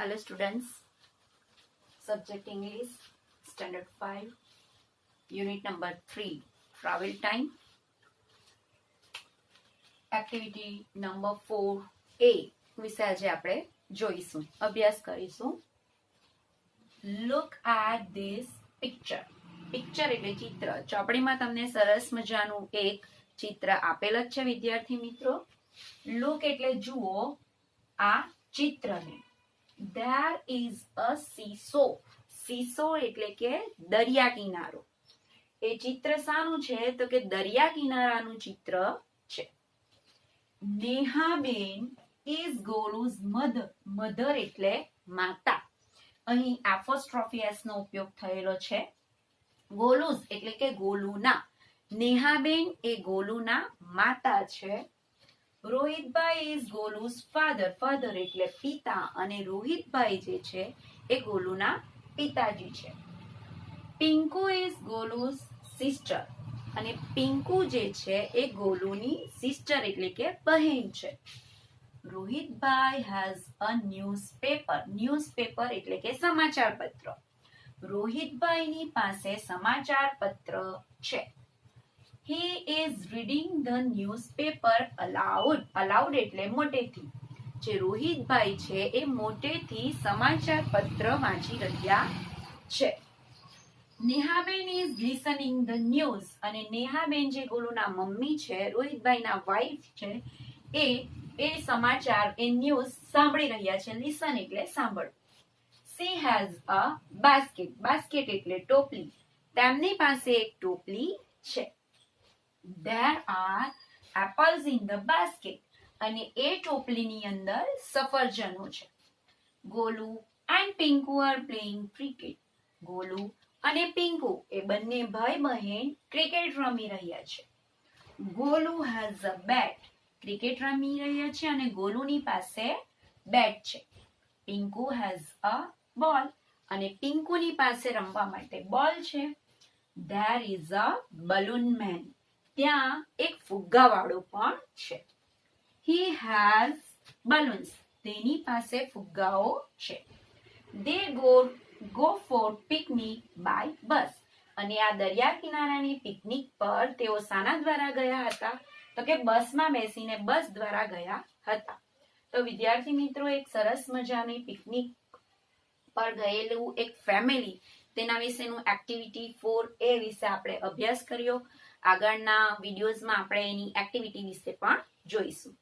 Hello students, subject English, standard 5, unit number 3, travel time, activity number 4A વિશે આજે આપણે જોઈશું, અભ્યાસ કરીશું. Look at this picture. Picture એટલે ચિત્ર. ચોપડીમાં તમને સરસ મજાનું એક ચિત્ર આપેલ જ છે વિદ્યાર્થી મિત્રો. લુક એટલે જુઓ આ ચિત્રને. There is a seesaw. Seesaw એટલે કે દરિયા કિનારો. એ ચિત્ર શાનું છે તો કે દરિયા કિનારાનું ચિત્ર છે. નેહાબેન is ગોલુ's mother. Mother એટલે માતા. અહીં apostrophe s નો ઉપયોગ થયેલો છે. ગોલુસ એટલે કે ગોલુના. નેહાબેન એ ગોલુના માતા છે. રોહિતભાઈ ઇઝ ગોલુસ ફાધર. ફાધર એટલે પિતા અને રોહિતભાઈ જે છે એ ગોલુના પિતાજી છે. પિંકુ ઇઝ ગોલુસ સિસ્ટર અને પિંકુ જે છે એ ગોલુની સિસ્ટર એટલે કે બહેન છે. રોહિતભાઈ હેઝ અ ન્યૂઝપેપર. ન્યૂઝપેપર એટલે કે સમાચાર પત્ર. રોહિતભાઈની પાસે સમાચાર પત્ર છે. He is reading the newspaper aloud. Aloud એટલે મોટેથી. જે રોહિતભાઈ છે એ મોટેથી સમાચાર પત્ર વાંચી રહ્યા છે. નેહાબેન is listening the news. અને નેહાબેન જે ગોલુના મમ્મી છે, રોહિતભાઈના વાઇફ છે, એ સમાચાર એ ન્યૂઝ સાંભળી રહ્યા છે. લિસન એટલે સાંભળ. She has a basket. Basket એટલે ટોપલી. તેમની પાસે એક ટોપલી છે. There are apples in the basket. અને એ ટોપલીની અંદર સફરજનો છે. Golu and Pinku are playing cricket. Golu અને પિંકુ એ બંને ભાઈ બહેન ક્રિકેટ રમી રહ્યા છે. Golu has a bat. Cricket રમી રહ્યા છે અને ગોલુની પાસે બેટ છે. Pinku has a ball. અને પિંકુની પાસે રમવા માટે બોલ છે. There is a balloon man. ત્યાં એક ફુગ્ગાવાળો પણ છે. He has balloons. તેની પાસે ફુગ્ગાઓ છે. They go for picnic by bus. અને આ દરિયા કિનારાની પિકનિક પર તેઓ શાના દ્વારા ગયા હતા તો કે બસમાં બેસીને બસ દ્વારા ગયા હતા. તો વિદ્યાર્થી મિત્રો, એક સરસ મજાની પિકનિક પર ગયેલું એક ફેમિલી, તેના વિશેનું એક્ટિવિટી 4A વિશે આપણે અભ્યાસ કર્યો. આગળના વિડીયોઝમાં આપણે એની એક્ટિવિટી વિશે પણ જોઈશું.